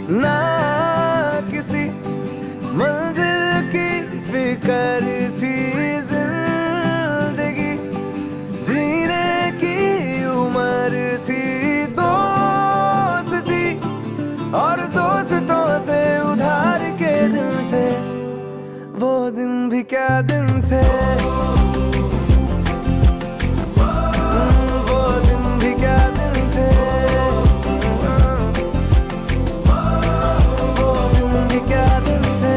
ना किसी मंजिल की फिक्र थी, जिंदगी जीने की उम्र थी, दोस्ती और दोस्तों से उधार के दिन थे, वो दिन भी क्या दिन थे, वो दिन भी क्या दिन थे, वो दिन भी क्या दिन थे।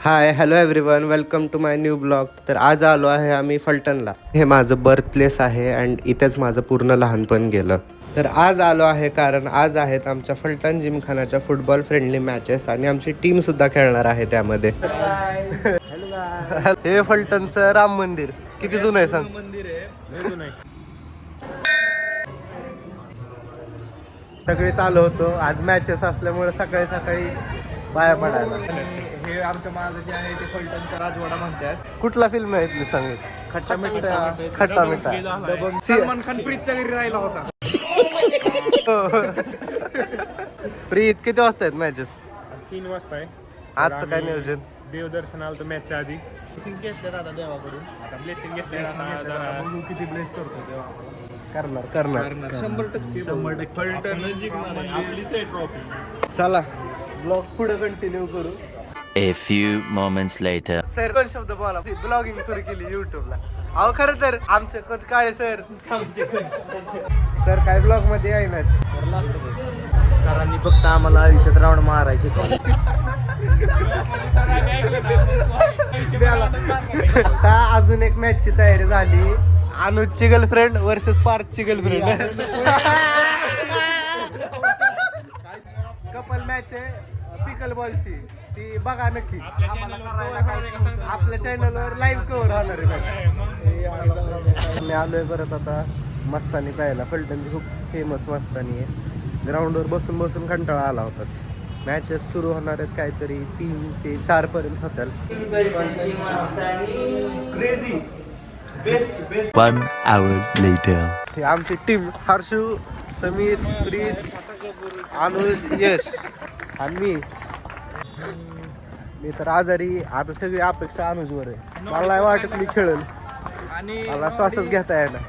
Hi hello everyone, welcome to my new blog. तर आज आलो आहे आम्ही फलटणला. हे माझं बर्थ प्लेस आहे अँड इथेच माझं पूर्ण लहानपण गेलं. तर आज आलो आहे कारण आज आहेत आमच्या फलटण जिमखानाच्या फुटबॉल फ्रेंडली मॅचेस आणि आमची टीम सुद्धा खेळणार आहे त्यामध्ये. हे फलटणचं राम मंदिर किती जुनं आहे सांग. सगळे चालू होतो आज मॅचेस असल्यामुळे सकाळी सकाळी बाया पडायला. हे आमच्या मागे जे आहे ते फलटणचा राजवाडा म्हणतात. कुठला फिल्म आहे इथली सांग. खट्टा मिठा. खट्टा मिठा. सलमान खान प्रीतच्या घरी राहिला होता. प्रीत किती वाजता आहेत मॅचेस. 3 वाजता आहे. आजचं काय नियोजन. देवदर्शनाला तर मॅचच्या आधी ब्लेसिंग घेतले दादा देवाकडून. आता ब्लेसिंग घेतले. बघू किती ब्लेस करतो देवा. करणार 100% फलटण आपली ट्रॉफी. चला ब्लॉग पुढे कंटिन्यू करू. A few moments later. Sir दोन शब्द बोला. ब्लॉगिंग सुरू केली युट्यूबला. अहो खरं तर आमचे कोच काळे सर सर काय ब्लॉग मध्ये आहे ना. सरांनी फक्त आम्हाला आयुष्यात राऊंड मारायचे. आता अजून एक मॅच ची तयारी झाली. अनुजची गर्लफ्रेंड वर्सेस पार्थची गर्लफ्रेंड. कपल मॅच आहे पिकल बॉलची. ती बघा नक्की आपल्या चॅनलवर लाईव्ह कव्हर होणार आहे. मी आलोय परत आता मस्तानी प्यायला. फलटणची खूप फेमस मस्तानी आहे. ग्राउंडवर बसून बसून कंटाळा आला होता. मॅचेस सुरू होणार आहेत काहीतरी 3 ते 4 पर्यंत होतील. Crazy best 1 hour later. ही आमची टीम. हर्षू, समीर, प्रीत, अनुज, यश आणि मी तर आजारी. आता सगळी अपेक्षा अनुजवर आहे. मला नाही वाटत मी खेळेल. मला श्वासच घेता येणार.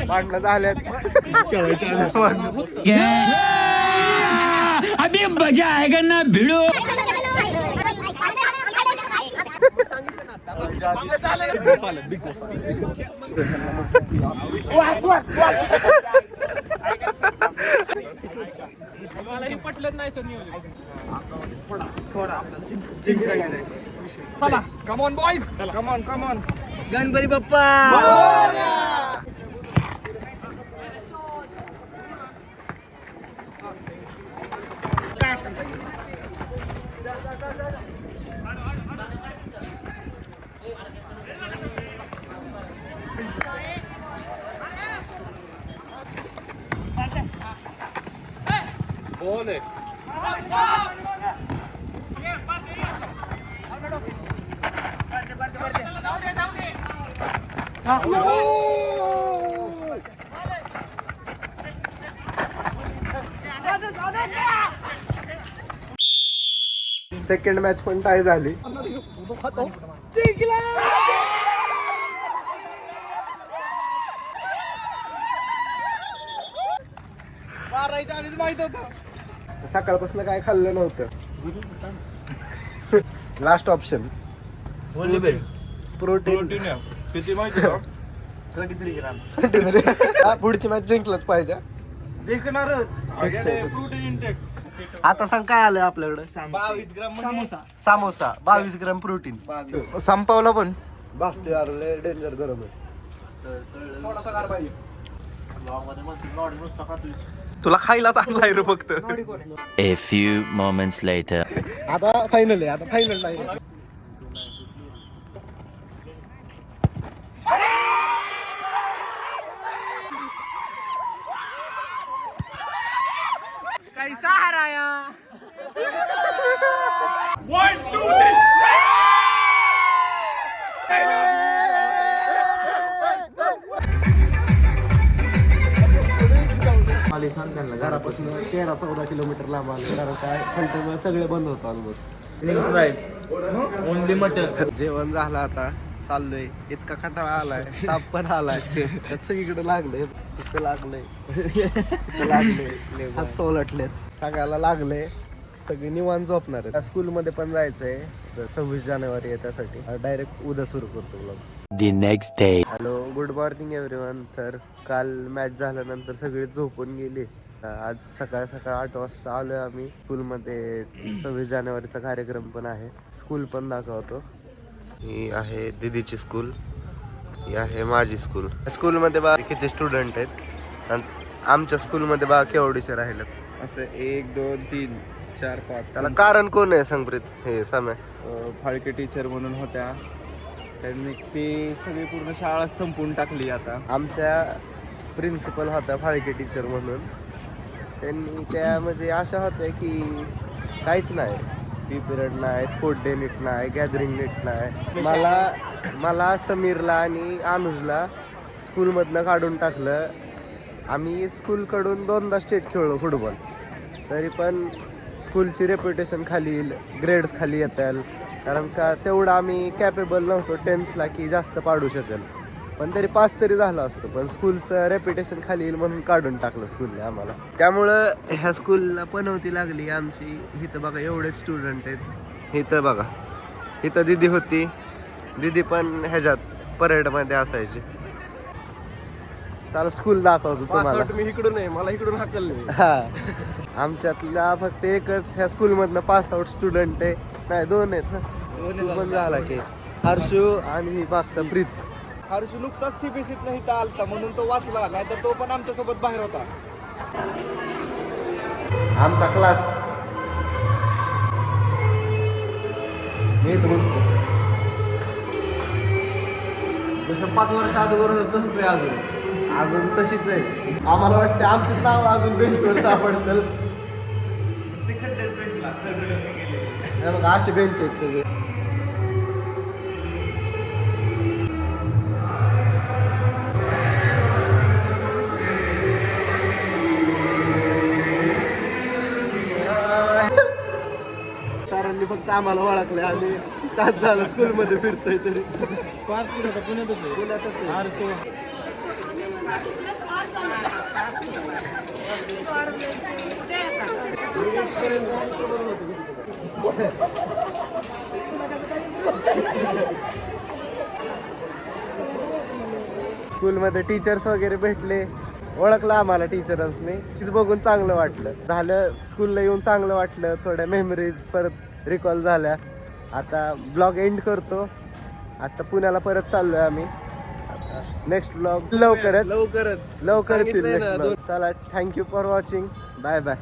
भांडणं झाल्यात अभी मजा आएगा ना भिड़ो. पटलं नाही सर नियोजन. Come on boys. Come on Ganpati Bappa. Ball आहे. सेकंड मॅच पण टाय झाली. मारायच्या आधीच माहित होतं. सकाळपासून काय खाल्लं नव्हतं. Last option protein. किती माहिती का. 23 ग्राम. पुढची मॅच जिंकलंच पाहिजे. देखणारच. Protein intake. आता सांग काय आलंय आपल्याकडे. 22 ग्राम समोसा 22 ग्राम प्रोटीन. संपवला पण. बापरे यार लय डेंजर गरम आहे. थोडासा गार पाहिजे. तुला खायलाच आणलाय रे फक्त. A few moments later. आता फायनल आहे. आता फायनल नाही. कैसा हराया. 1 2 3. आली सांग त्यांना घरापासून घरापासून 13-14 किलोमीटर लांब आलं, कारण काय फलटण सगळे बंद होतं ऑलमोस्ट. Only mutton. जेवण झालं, आता चाललोय. इतका कंटाळा आलाय, ताप पण आलाय, सगळीकडे लागलंय, इथं लागलंय, इथं लागलंय, हात सोलटलेत, सगळ्याला लागलंय. सगळी निवांत झोपणार आहे. स्कूलमध्ये पण जायचंय 26 जानेवारी आहे, त्यासाठी डायरेक्ट उद्या सुरू करतो blog. The next day. Hello, good morning everyone. तर काल मॅच झाल्यानंतर सगळे झोपून गेले. आज सकाळ 8 वाजता आलोय आम्ही. स्कूलमध्ये 26 जानेवारीचा कार्यक्रम पण आहे. स्कूल पण दाखवतो. ही आहे दीदीची स्कूल, ही आहे माझी स्कूल. स्कूलमध्ये बघा किती स्टुडंट आहेत, आणि आमच्या स्कूलमध्ये बघा केवढीचे राहिलेत. असं 1 2 3 4 5 त्याला कारण कोण आहे सांग प्रीत? हे समय फाळके टीचर म्हणून होत्या, त्यांनी ती सगळी पूर्ण शाळा संपवून टाकली. आता आमच्या प्रिन्सिपल होत्या फाळके टीचर म्हणून. त्यांनी त्या म्हणजे अशा होत्या की काहीच नाही, पी पिरियड नाही, स्पोर्ट डे नीट नाही, गॅदरिंग नीट नाही. मला समीरला आणि अनुजला स्कूलमधनं काढून टाकलं. आम्ही स्कूलकडून 2दा स्टेट खेळलो फुटबॉल, तरी पण स्कूलची रेप्युटेशन खाली येईल, ग्रेड्स खाली येतील, कारण का तेवढं आम्ही कॅपेबल नव्हतो 10thला की जास्त पाडू शकेल. पण तरी 5 तरी झालं असतं, पण स्कूलचं रेप्युटेशन खाली येईल म्हणून काढून टाकलं स्कूलने आम्हाला. त्यामुळं ह्या स्कूलला पनवती लागली आमची. इथं बघा एवढे स्टुडंट आहेत. इथं बघा, इथं दिदी होती, दिदी पण ह्याच्यात परेडमध्ये असायची. चला स्कूल दाखवतो तुम्हाला. मी इकडून आहे, मला इकडून हाकलले. हा, आमच्यातला फक्त एकच ह्या स्कूलमधनं पास आउट स्टुडंट आहे. नाही, 2 आहेत ना. तू पण झाला की हर्षू आणि मागचा प्रीत. हर्षू नुकताच CBSEत नाही तर आलता म्हणून तो वाचला, नाही तर तो पण आमच्यासोबत बाहेर होता. आमचा क्लास मी इथं बसतो. जसं 5 वर्ष अगोदर होतं तसंच आहे अजून तशीच आहे. आम्हाला वाटतं आमचीच नाव अजून बेंचवर सापडतं. हे बघा असे बेंच आहेत सगळे. सरांनी फक्त आम्हाला ओळखले आणि तास झालं स्कूलमध्ये फिरतोय तरी. पुण्यातच आहे. स्कूलमध्ये टीचर्स वगैरे भेटले, ओळखलं आम्हाला टीचरांनी. तीच बघून चांगलं वाटलं. झालं स्कूलला येऊन चांगलं वाटलं. थोड्या मेमरीज परत रिकॉल झाल्या. आता ब्लॉग एंड करतो. आता पुण्याला परत चाललोय आम्ही. नेक्स्ट ब्लॉग लवकरच येईल. Next blog. चला, thank you for watching. Bye bye.